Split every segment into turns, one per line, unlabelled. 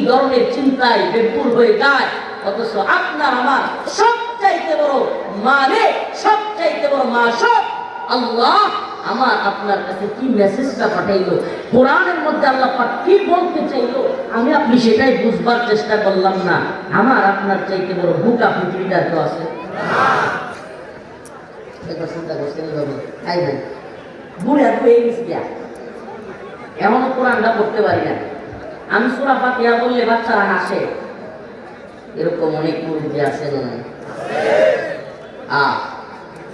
ধরনের চিন্তায় বেকুল হয়ে যায়, অথচ আপনার আমার সবচাইতে বড় মালিক, সবচাইতে বড় মাশরাফ আল্লাহ আমার আপনার কাছে কি মেসেজটা পাঠাইলো, কোরআনের মধ্যে আল্লাহ পাক কি বলতে চাইলো, আমি আপনি সেটাই বুঝবার চেষ্টা করলাম না। আমার আপনার চাইতে বড় বোকা পৃথিবীটা তো আছে। এমন কোরআনটা পড়তে পারি না আমি, সূরা ফাতিহা বললে বাচ্চারা হাসে, এরকম অনেক মুরব্বি আছে না,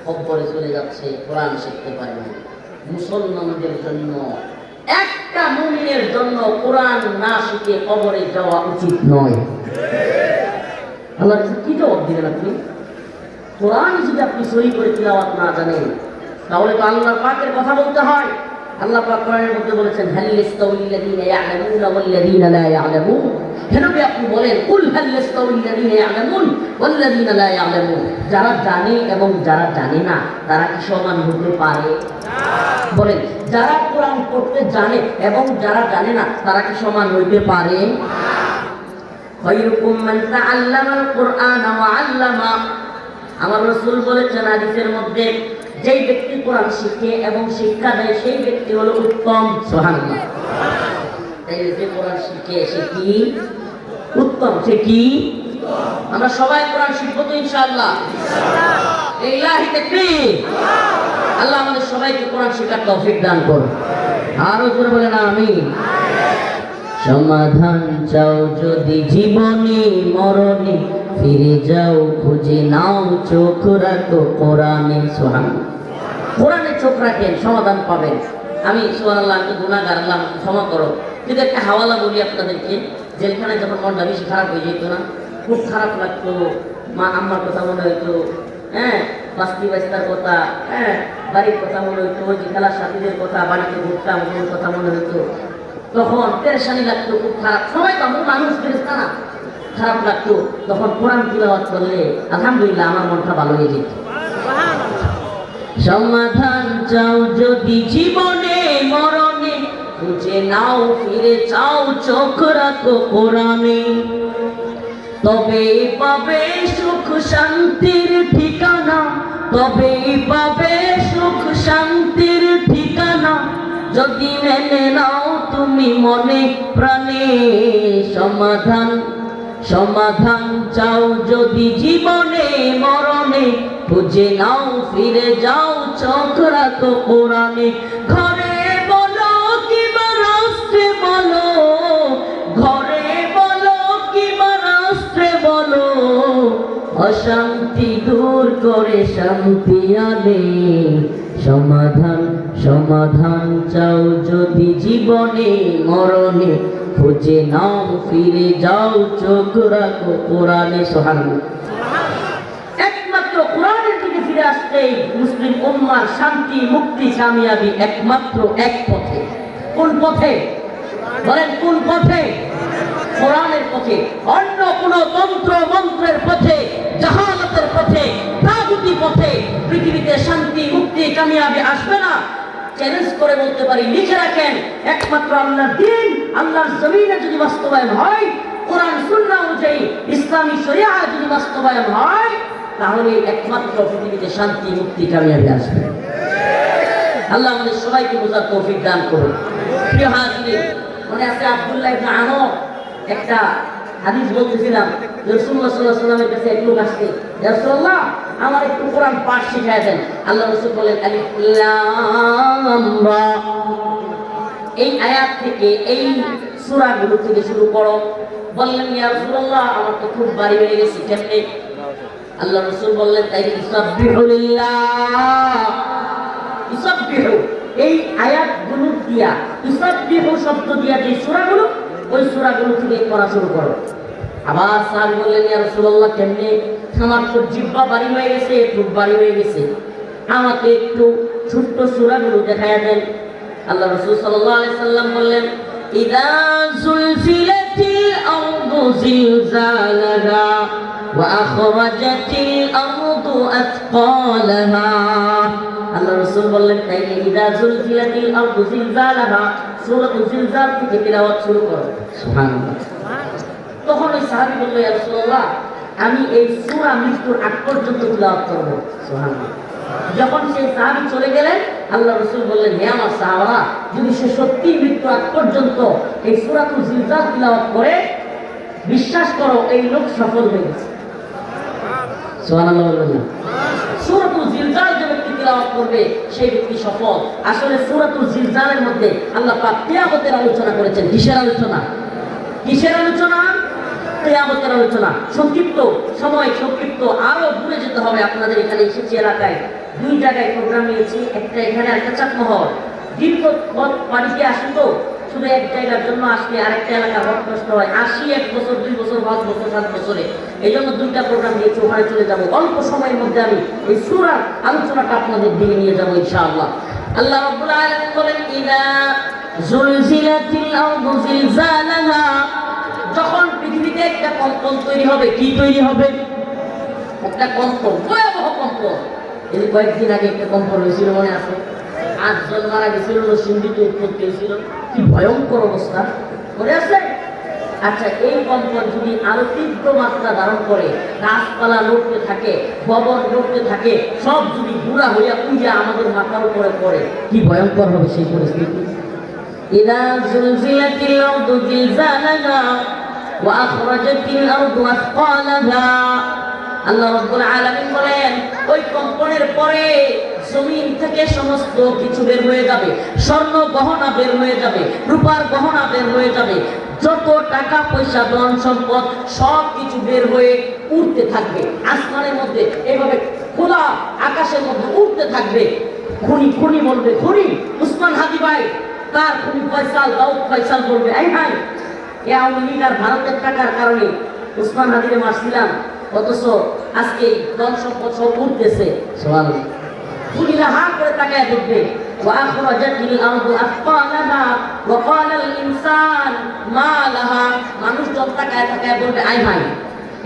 কবরে চলে যাচ্ছে, কোরআন শিখতে পারে না। মুসলমানদের জন্য, একটা মুমিনের জন্য কোরআন না শিখে কবরে যাওয়া উচিত নয়। আল্লাহ কি জবাব দিবেন আপনি? কোরআন যদি আপনি সহি করে তিলাওয়াত না জানেন, তাহলে তো আল্লাহ পাকের কথা বলতে হয়। আল্লাহ পাক কোরআনের মধ্যে বলেছেন, হাল ইয়াস্তাউল্লাযীনা ইয়া'লামুনা ওয়াল্লাযীনা লা ইয়া'লামুন। নবী আপনি বলেন, কুল হাল ইয়াস্তাউল্লাযীনা ইয়া'লামুন ওয়াল্লাযীনা লা ইয়া'লামুন। যারা জানে এবং যারা জানে না তারা কি সমান হতে পারে? বলেন, যারা কোরআন পড়তে জানে এবং যারা জানে না তারা কি সমান হইতে পারে? খায়রুকুম মান তাআল্লামাল কুরআনা ওয়া 'আল্লামা। আমার রাসূল বলেছেন হাদিসের মধ্যে, যেই ব্যক্তি কোরআন শিখে এবং শিক্ষা দেয় সেই ব্যক্তি হলো উত্তম। সুবহানাল্লাহ। তাই যে কোরআন শিখে সে কি উত্তম, সে কি? আমরা সবাই কোরআন শিখবো তো ইনশাআল্লাহ। ইলাহি তাকবীর। আল্লাহ আমাদের সবাইকে কোরআন শেখার তৌফিক দান করুন। আরো জোরে বলেন আমিন। সমাধান চাও যদি জীবনে মরণে, ফিরে যাও খুঁজে নাও চোখ রাখো কোরআনে। সুবহানাল্লাহ। কোরআনে চোখ রাখেন, সমাধান পাবেন। আমি সুবহানাল্লাহ, আমি গুনাহগার, আল্লাহ ক্ষমা করো। যদি একটা হাওয়ালা বলি আপনাদেরকে, জেলখানায় যখন মনটা বেশি খারাপ হয়ে যেত না, খুব খারাপ লাগতো, মা আম্মার কথা মনে হইতো, বাস্তি বাস্তার কথা, বাড়ির কথা মনে হইতো, যে খেলার সাথীদের কথা, বাড়িতে ঘুরতাম ওর কথা মনে হইতো, তখন পেরেশানি লাগতো, খুব খারাপ। সবাই তো আমরা মানুষ, ফেরেশতা না, খারাপ লাগতো। তখন কোরআন তিলাওয়াত করলে আলহামদুলিল্লাহ আমার মনটা ভালো হয়ে যেত। সমাধান চাও যদি জীবনে মরণে, খুঁজে নাও ফিরে চাও চোখ রাখো কোরআনে, তবে পাবে সুখ শান্তির ঠিকানা, তবে পাবে সুখ শান্তির ঠিকানা, যদি মেনে নাও তুমি মনে প্রাণে। সমাধান সমাধান চাও যদি জীবনে মরণে, খুঁজে নাও ফিরে যাও চোখ রাখো কোরআনে। ঘরে বলো কিংবা রাষ্ট্রে বলো, ঘরে বলো কিংবা রাষ্ট্রে বলো, অশান্তি দূর করে শান্তি আনে। সমাধান সমাধান চাও যদি জীবনে মরণে, খুঁজে নাও ফিরে যাও চোখ রাখো কোরআনে। সুবহানাল্লাহ। একমাত্র কোরআনের দিকে ফিরে আসতেই মুসলিম উম্মার শান্তি, মুক্তি, কামিয়াবি একমাত্র এক পথে। কোন পথে? বলেন কোন পথে? কোরআনের পথে। অন্য কোন তন্ত্র মন্ত্রের পথে, জাহালাতের পথে, তাগুতি পথে পৃথিবীতে শান্তি, মুক্তি, কামিয়াবি আসবে না। চ্যালেঞ্জ করে বলতে পারি, লিখে রাখেন, একমাত্র আল্লাহর দ্বীন, আল্লাহর জমিনে যদি বাস্তবায়ন হয়, কোরআন সুন্নাহ অনুযায়ী ইসলামী শরিয়া যদি বাস্তবায়ন হয়, তাহলে একমাত্র পৃথিবীতে শান্তি, মুক্তি, কামিয়াবি আসবে। আল্লাহ আমাদের সবাইকে বোঝার তৌফিক দান করুন। প্রিয় হাজিরিন, মনে আছে আব্দুল্লাহ ইবনে আমর একটা হাদিস বলতেছিলাম, রাসূলুল্লাহ সাল্লাল্লাহু আলাইহি ওয়াসাল্লামের কাছে এক লোক আসছে, ইয়া রাসূলুল্লাহ আমার একটু কোরআন পাঠ শিখায় দেন। আল্লাহ রাসূল বলেন, আলিফ লাম রা, এই আয়াত থেকে এই সূরাগুলো থেকে শুরু করো। বললেন, ইয়া রাসূলুল্লাহ আমার তো খুব বাড়ি হয়ে গেছে, কেমনে? আল্লাহ রাসূল বললেন, তাই ইসাববিহু লিল্লাহ, ইসাববিহু, এই আয়াতগুলো দিয়া, ইসাববিহু শব্দ দিয়া যে সূরাগুলো, ওই সূরাগুলো থেকে পড়া শুরু করো। আবার সাহাবী বললেন, ইয়া রাসূলুল্লাহ কেমনে? আমার তো জিহ্বা বাড়ি হয়ে গেছে, খুব বাড়ি হয়ে গেছে, আমাকে একটু ছোট্ট সূরাগুলো দেখায়া দেন। আল্লাহ রাসূল সাল্লাল্লাহু আলাইহি সাল্লাম বললেন, ইযা যুলজিলাতিল আরদু জিলজালাহা ওয়া আখরাজাতিল আরদু আথকালাহা। আল্লাহ রাসূল বললেন, তাইলে ইযা যুলজিলাতিল আরদু জিলজালাহা, সূরাতুল জিলজাল থেকে তিলাওয়াত শুরু করো। সুবহানাল্লাহ। তখন ওই সাহাবী বলল, ইয়া রাসূলুল্লাহ, আমি এই সূরা মৃত্যুর আগ পর্যন্ত তিলাওয়াত করব। সুবহানাল্লাহ। যখন সেই সাহাবী চলে গেলেন, আল্লাহ রাসূল বললেন, হে আমার সাহাবারা, যদি সে সত্যি মৃত্যুর আগ পর্যন্ত এই সূরাতুল জিলজাল তিলাওয়াত করে, বিশ্বাস করো এই লোক সফল হয়ে গেছে। সুবহানাল্লাহ বললেন। সূরাতুল জিলজাল যে ব্যক্তি তিলাওয়াত করবে সেই ব্যক্তি সফল। আসলে সূরাতুল জিলজালের মধ্যে আল্লাহ পাক কিয়ামতের আলোচনা করেছেন। কিসের আলোচনা? কিসের আলোচনা? কিয়ামতের আলোচনা। সংক্ষিপ্ত সময়, সংক্ষিপ্ত, আরো দূরে যেতে হবে। আপনাদের এখানে এসেছি এলাকায়, দুই জায়গায় প্রোগ্রাম নিয়েছি, একটা এখানে একটা চাটমোহর। দীর্ঘ পথ বাড়িতে আসি তো, শুধু এক জায়গার জন্য আসলে আরেকটা এলাকার হক নষ্ট হয়। 81 বছর, 2 বছর, 5 বছর, 7 বছরে, এই জন্য দুইটা প্রোগ্রাম দিয়েছি, ওখানে চলে যাবো। অল্প সময়ের মধ্যে আমি এই সূরার আলোচনাটা আপনাদের দিকে নিয়ে যাবো ইনশাআল্লাহ। আল্লাহ রাব্বুল আলামিন বলেন, ইযা জুলজিলাতিল আরদু জিলজালাহা, যখন পৃথিবীতে একটা কম্পন তৈরি হবে। কি তৈরি হবে? একটা কম্পন, ভয়াবহ কম্পন। এই যে কয়েকদিন আগে একটা কম্পন হয়েছিল, মনে আছে? 8 জন মারা গেছিল, সিন্ধিতে উৎপত্তি হয়েছিল, কি ভয়ঙ্কর অবস্থা, মনে আছে? আচ্ছা, এই কম্পন যদি আরো তীব্র মাত্রা ধারণ করে, গাছপালা লড়তে থাকে, ভবন লড়তে থাকে, সব যদি গুঁড়া হইয়া পুইয়া আমাদের মাথার উপরে পড়ে, কি ভয়ঙ্কর হবে সেই পরিস্থিতি। ইযা জুলজিলাতিল আরদু জিলজালাহা ওয়া আখরাজাতিল আরদু আসকালাহা। আল্লাহ রাব্বুল আলামিন বলেন, ওই কম্পনের পরে জমিন থেকে সমস্ত কিছু বের হয়ে যাবে। স্বর্ণ গহনা বের হয়ে যাবে, রূপার গহনা বের হয়ে যাবে, যত টাকা পয়সা ধন সম্পদ সব কিছু বের হয়ে উড়তে থাকবে আসমানের মধ্যে, এভাবে খোলা আকাশের মধ্যে উড়তে থাকবে। খুনি খুনি বলবে, খুনি উসমান হাদি ভাই, তার খুনি ফয়সাল, দাউদ ফয়সাল বলবে, এই ভাই, এ আওয়ামী লীগ আর ভারতের টাকার কারণে উসমান হাদিরে মারছিলাম, অথচ আজকে ধন সম্পদ সব উঠতেছে। সুবহানাল্লাহ। খুনিরা হা করে তাকায় দেখবে, ওয়াখরাজাতিল আরদু আসকালাহা ওয়া ক্বালাল ইনসান মা লাহা। মানুষ যত তাকায় তাকায় বলবে, আই ভাই,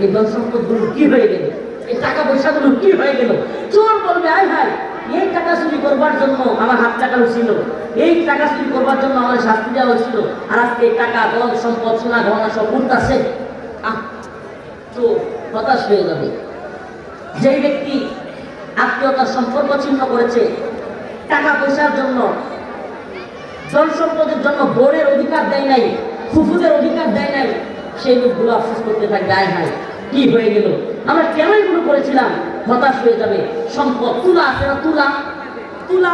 এই ধন সম্পদগুলো কি হয়ে গেল, এই টাকা পয়সাগুলো কি হয়ে গেল। চোর বলবে, আই ভাই, এই টাকা চুরি করবার জন্য আমার হাত টাকা ছিল, এই টাকা চুরি করবার জন্য আমার শাস্তি দেওয়া হয়েছিল, আর আজকে এই টাকা ধন সম্পদ সোনা গহনা সব উঠতেছে। চোর হতাশ হয়ে যাবে। যেই ব্যক্তি আত্মীয়তার সম্পর্ক ছিন্ন করেছে, টাকা পয়সার জন্য, ধন সম্পদের জন্য বোনের অধিকার দেয় নাই, ফুফুদের অধিকার দেয় নাই, সেই লোকগুলো আফসোস করতে থাকবে, আয় হায় কি হয়ে গেল, আমরা কেন এগুলো করেছিলাম। হতাশ হয়ে যাবে। সম্পদ তুলা আছে না, তুলা তুলা,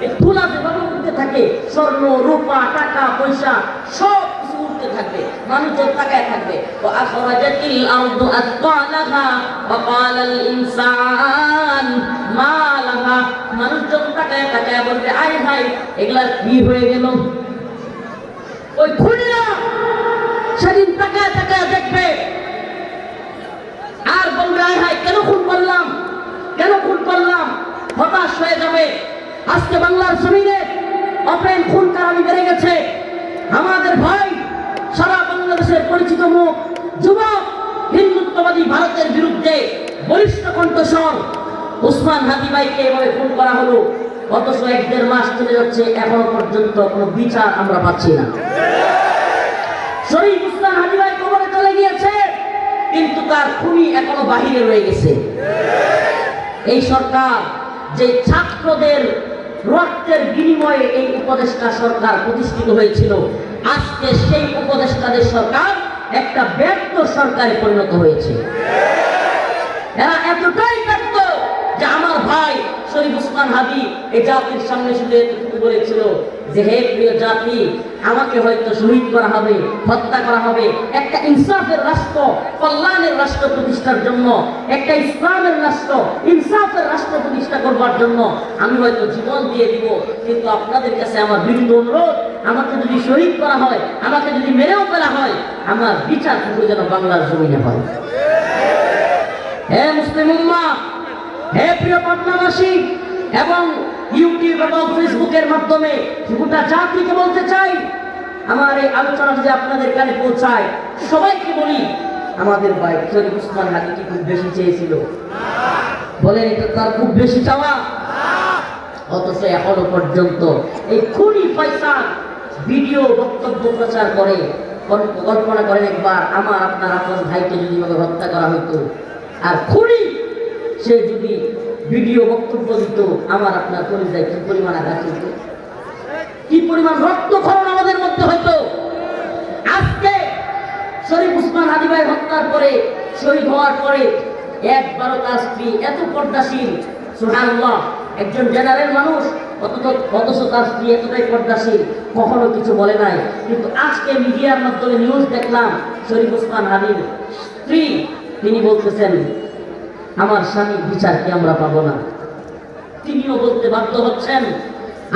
এই তুলা যেভাবে উঠতে থাকে, স্বর্ণ রূপা টাকা পয়সা সব কিছু উঠতে থাকবে, মানুষ যত তাকায় থাকবে। ওয়াখরাজাতিল আরদু আসকালাহা ওয়া ক্বালাল ইনসান মা লাহা। মানুষ যত তাকায় তাকায় বলবে, আয় ভাই, এগুলা কি হয়ে গেল। ওই খুনিরা সেদিন তাকায় তাকায় দেখবে আর বলবে, আয় হায়, কেন খুন করলাম, কেন খুন করলাম, হতাশ হয়ে যাবে। আজকে বাংলার জমিনে অপ্রেম খুন কারামি বেড়ে গেছে। আমাদের ভাই সারা বাংলাদেশের পরিচিত মুখ, যুবক হিন্দুত্ববাদী ভারতের বিরুদ্ধে বলিষ্ঠ কণ্ঠস্বর, উসমান হাদি ভাইকে এভাবে খুন করা হলো, অথচ 1-1.5 মাস চলে যাচ্ছে, এখনো পর্যন্ত কোনো বিচার আমরা পাচ্ছি না। শরীফ উসমান হাদি ভাই কবরে চলে গিয়েছে, কিন্তু তার খুনি এখনো বাহিরে রয়ে গেছে। এই সরকার যে ছাত্রদের রক্তের বিনিময়ে এই উপদেষ্টা সরকার প্রতিষ্ঠিত হয়েছিল, আজকে সেই উপদেষ্টাদের সরকার একটা ব্যর্থ সরকারে পরিণত হয়েছে। এরা এতটাই ব্যর্থ যে আমার ভাই শরীফ উসমান হাদি এই জাতির সামনে শুধু এতটুকু বলেছিল যে, হে প্রিয় জাতি, আমাকে হয়তো শহীদ করা হবে, হত্যা করা হবে, একটা ইনসাফের রাষ্ট্র, কল্যাণের রাষ্ট্র প্রতিষ্ঠার জন্য, একটা ইসলামের রাষ্ট্র, ইনসাফের রাষ্ট্র প্রতিষ্ঠা করবার জন্য আমি হয়তো জীবন দিয়ে দিব, কিন্তু আপনাদের কাছে আমার বিনীত অনুরোধ, আমাকে যদি শহীদ করা হয়, আমাকে যদি মেরেও ফেলা হয়, আমার বিচার কিন্তু যেন বাংলার জমিনে হয়। হে মুসলিম উম্মাহ, হে প্রিয় পাটনাবাসী, এবং ইউটিউব এবং ফেসবুকের মাধ্যমে গোটা জাতিকে বলতে চাই, আমার এই আলোচনা যদি আপনাদের কানে পৌঁছায়, সবাইকে বলি, আমাদের ভাই শরীফ উসমান হাদি কি খুব বেশি চেয়েছিল? বলেন, এটা তার খুব বেশি চাওয়া? অথচ এখনো পর্যন্ত এই খুনি ফয়সাল ভিডিও বক্তব্য প্রচার করে, কল্পনা করেন একবার আমার আপনার আপন ভাইকে যদি ভাবে হত্যা করা হইতো, আর খুনি সে যদি ভিডিও বক্তব্য দিত, আমার আপনার পরিচয় কি পরিমাণ আঘাত হইত, কি পরিমাণ রক্তক্ষরণ আমাদের মধ্যে হইতো। আজকে শরীফ ওসমান হাদী ভাই হত্যার পরে, শহীদ হওয়ার পরে একবারও তার স্ত্রী এত পর্দাশীল, সুবহানাল্লাহ, একজন জেনারেল মানুষ অথচ তার স্ত্রী এতটাই পর্দাশীল, কখনো কিছু বলে নাই। কিন্তু আজকে মিডিয়ার মাধ্যমে নিউজ দেখলাম শরীফ ওসমান হাদীর স্ত্রী তিনি বলতেছেন আমার স্বামীর বিচার কি আমরা পাবো না। তিনিও বলতে বাধ্য হচ্ছেন।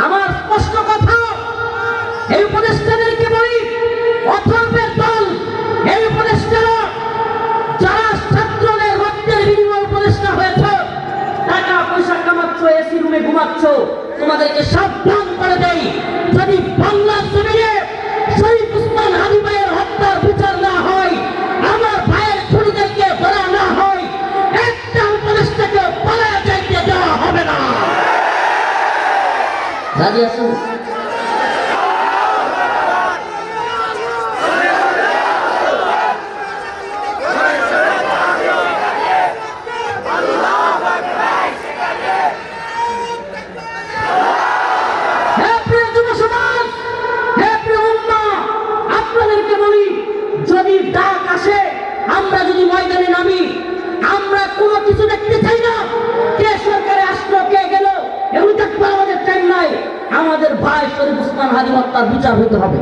আমার স্পষ্ট কথা, এই উপদেষ্টাদেরকে বলি, অথর্বের দল, এই উপদেষ্টারা যারা ছাত্রদের রক্তের বিনিময়ে উপদেষ্টা হয়েছে, টাকা পয়সা কামাচ্ছ, এসি রুমে ঘুমাচ্ছ, তোমাদেরকে সাবধান করে দেই, যদি বাংলা জমিনে শরীফ ওসমান হাদী ভাইয়ের হত্যার বিচার না হয়, আমার ভাইয়ের খুনিদেরকে ধরা না হয়, একটা উপদেষ্টাকে পালায়া যাইতে দেওয়া হবে না। রাজি আছেন? যদি ডাক আসে, আমরা যদি ময়দানে নামি, আমরা কোনো কিছু দেখতে চাই না, কে সরকারে আসলো কে গেল, এগুলো দেখবো আমাদের টাইম নাই। আমাদের ভাই শরীফ ওসমান হাদী হত্যার বিচার হতে হবে।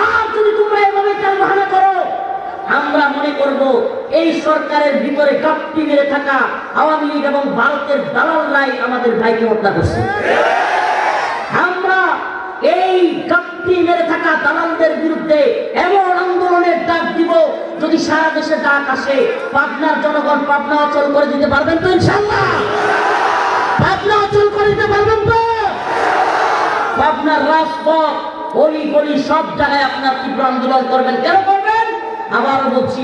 আর যদি তোমরা এভাবে টালবাহানা করো, আমরা মনে করব এই সরকারের ভিতরে কাপ্পি মেরে থাকা আওয়ামী লীগ এবং ভারতের দালালরাই আমাদের ভাইকে হত্যা করছে। আমরা এই কাপ্পি মেরে থাকা দালালদের বিরুদ্ধে এমন আন্দোলনের ডাক দিব, যদি সারা দেশে ডাক আসে, পাবনার জনগণ পাবনা অচল করে দিতে পারবেন তো? ইনশাআল্লাহ পাবনা অচল করে দিতে পারবেন তো? পাবনার রাজপথ, গলি গলি সব জায়গায় আপনার তীব্র আন্দোলন করবেন। কেন করবেন? আবারও বলছি,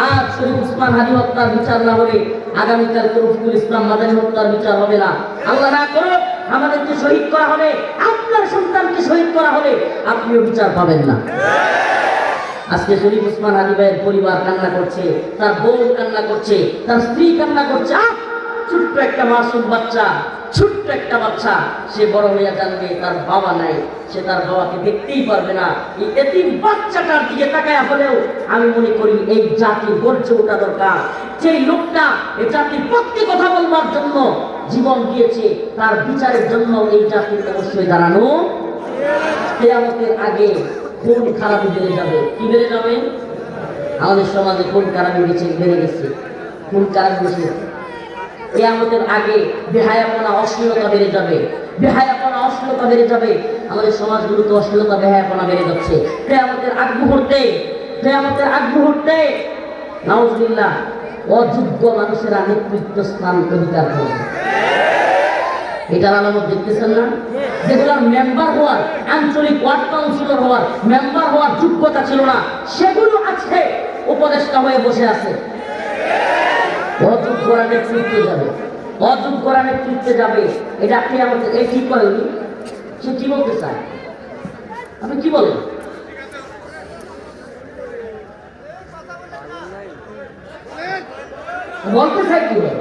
আজ শরীফ ওসমান হাদী হত্যার বিচার না হলে আগামীকাল রফিকুল ইসলাম মাদানী হত্যার বিচার হবে না। আল্লাহ না করুক আমাদেরকে শহীদ করা হবে, আপনার সন্তানকে শহীদ করা হবে, আপনিও বিচার পাবেন না। আজকে শরীফ ওসমান হাদী ভাইয়ের পরিবার কান্না করছে, তার বউ কান্না করছে, তার স্ত্রী কান্না করছে। ছোট্ট একটা মাসুম বাচ্চা, ছোট্ট একটা বাচ্চা, সে বড় হইয়া জানবে তার বাবা নাই, সে তার বাবাকে দেখতেই পারবে না। এই এতিম বাচ্চাটার দিকে তাকায়া হলেও আমি মনে করি এই জাতি গর্জে ওঠা দরকার। যেই লোকটা এই জাতির পক্ষে কথা বলবার জন্য জীবন দিয়েছে, তার বিচারের জন্য এই জাতির অবশ্যই দাঁড়ানো। কিয়ামতের আগে খুন খারাপি বেড়ে যাবে। কি বেড়ে যাবে? আমাদের সমাজে খুন খারাপি বেড়ে গেছে, খুন খারাপি বেশি। কিয়ামতের আগে বেহায়াপনা, অশ্লীলতা বেড়ে যাবে, বেহায়াপনা, অশ্লীলতা বেড়ে যাবে। আমাদের সমাজগুলোতে অশ্লীলতা, বেহায়াপনা বেড়ে যাচ্ছে। কিয়ামতের আগ মুহূর্তে নাউজুবিল্লাহ অযোগ্য মানুষেরা নেতৃত্ব স্থান অধিকার করবে। এটার আলামত দেখতেছেন না? যেগুলোর মেম্বার হওয়ার, আঞ্চলিক ওয়ার্ড কাউন্সিলর হওয়ার, মেম্বার হওয়ার যোগ্যতা ছিল না, সেগুলো আজকে উপদেষ্টা হয়ে বসে আছে। অযোগ্যরা নেতৃত্বে যাবে, অযোগ্যরা নেতৃত্বে যাবে। এটা কি আমাদের এই ঠিক করেনি? সে কি বলতে চায়? আপনি কি বলেন? বলতে চাই কি বলে?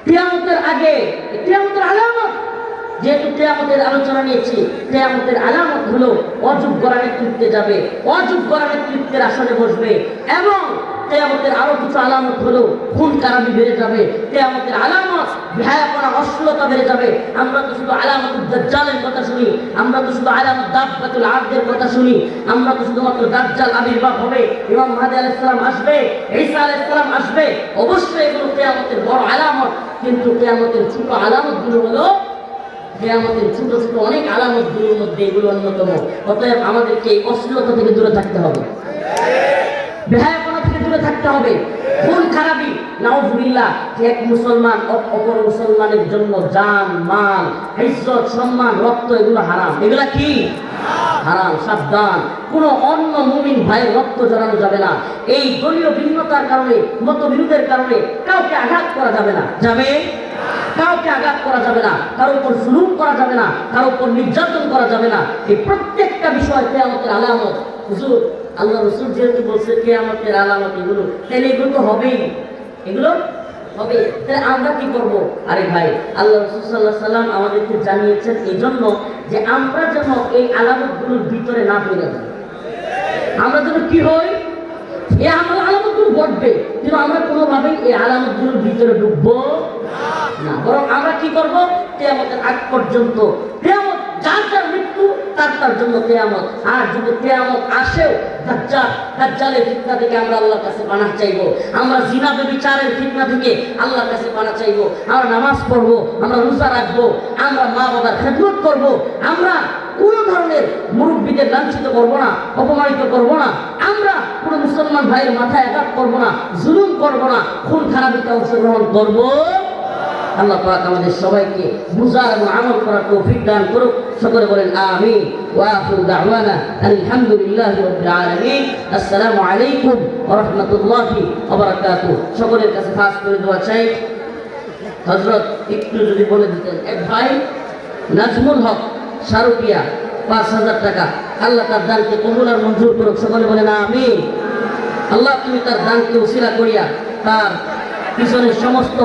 কিয়ামতের আগে, কিয়ামতের আলামত, যেহেতু কিয়ামতের আলোচনা নিয়েছি, কিয়ামতের আলামত হলো অযোগ্যরা নেতৃত্বে যাবে, অযোগ্যরা নেতৃত্বের আসনে বসবে। এবং কিয়ামতের আরো কিছু আলামত হলো খুন খারাপি বেড়ে যাবে। কিয়ামতের আলামত বেহায়াপনা, অশ্লীলতা বেড়ে যাবে। আমরা তো শুধু আলামতুল দাজ্জালের কথা শুনি, আমরা তো শুধু আলামত দাব্বাতুল আরদের কথা শুনি, আমরা তো শুধুমাত্র দাজ্জাল আবির্ভাব হবে, ইমাম মাহদী আলাইহিস সালাম আসবে, ঈসা আলাইহিস সালাম আসবে। অবশ্যই এগুলো কিয়ামতের বড় আলামত, কিন্তু কিয়ামতের ছোট আলামতগুলো হলো, কিয়ামতের ছোট ছোট অনেক আলামতগুলোর মধ্যে এগুলো অন্যতম। অতএব আমাদেরকে এই অশ্লীলতা থেকে দূরে থাকতে হবে, বেহায়াপনা থেকে দূরে থাকতে হবে। খুন খারাপি, নাউজুবিল্লাহ, এক মুসলমান অপর মুসলমানের জন্য জান, মাল, ইজ্জত, সম্মান, রক্ত এগুলো হারাম। এগুলা কি? হারাম। সাবধান, কোন অন্য মুমিন ভাইয়ের রক্ত জড়ানো যাবে না। এই দলীয় ভিন্নতার কারণে, মতবিরোধের কারণে কাউকে আঘাত করা যাবে না। যাবে? কাউকে আঘাত করা যাবে না, কারোর উপর জুলুম করা যাবে না, কারোর উপর নির্যাতন করা যাবে না। এই প্রত্যেকটা বিষয় কিয়ামতের আলামত। হুজুর, আল্লাহ রাসূল যেহেতু বলছে কিয়ামতের আলামত এগুলো, তাহলে এগুলো তো হবেই, এগুলো হবে। তাহলে আমরা কি করব? আরে ভাই, আল্লাহ রাসূল সাল্লাল্লাহু আলাইহি সাল্লাম আমাদেরকে জানিয়েছেন এই জন্য যে আমরা যেন এই আলামতগুলোর ভিতরে না পড়ে যাই। আমরা যেন কি হই, এই আলামতগুলো ঘটবে কিন্তু আমরা কোনোভাবেই এই আলামতগুলোর ভিতরে ঢুকবো না, বরং আমরা কি করব? কিয়ামতের আগ পর্যন্ত কিয়ামত, যার যার মৃত্যু তার জন্য কিয়ামত। আর যদি কিয়ামত আসেও দাজ্জালের ফিতনা থেকে আমরা আল্লাহর কাছে পানাহ চাইবো, আমরা জিনা ব্যভিচারের ফিতনা থেকে আল্লাহর কাছে পানাহ চাইবো, আমরা নামাজ পড়বো, আমরা রোজা রাখবো, আমরা মা বাবার খেদমত করবো, আমরা কোন ধরনের মুরব্বীদের লাঞ্ছিত করবো না, অপমানিত করবো না, আমরা কোনো মুসলমান ভাইয়ের মাথায় আঘাত করবো না, জুলুম করবো না, খুন খারাপিতে অংশগ্রহণ করবো। আল্লাহ পাক আমাদের সবাইকে বুঝার এবং আমল করার তৌফিক দান করুক। সকলে বলেন আমিন। ওয়া আখিরু দাওয়ানা আলহামদুলিল্লাহি রাব্বিল আলামিন। আসসালামু আলাইকুম ওয়া রাহমাতুল্লাহি ওয়া বারাকাতুহু। সকলের কাছে খাস করে দোয়া চাই, হযরত একটু যদি বলে দিতেন। এক ভাই নাজমুল হক শারুকিয়া ৫,০০০ টাকা, আল্লাহ তার দানকে কবুল আর মঞ্জুর করুক। সকলে বলেন আমিন। আল্লাহ তুমি তার দানকে উসিলা করিয়া তার পিছনের সমস্ত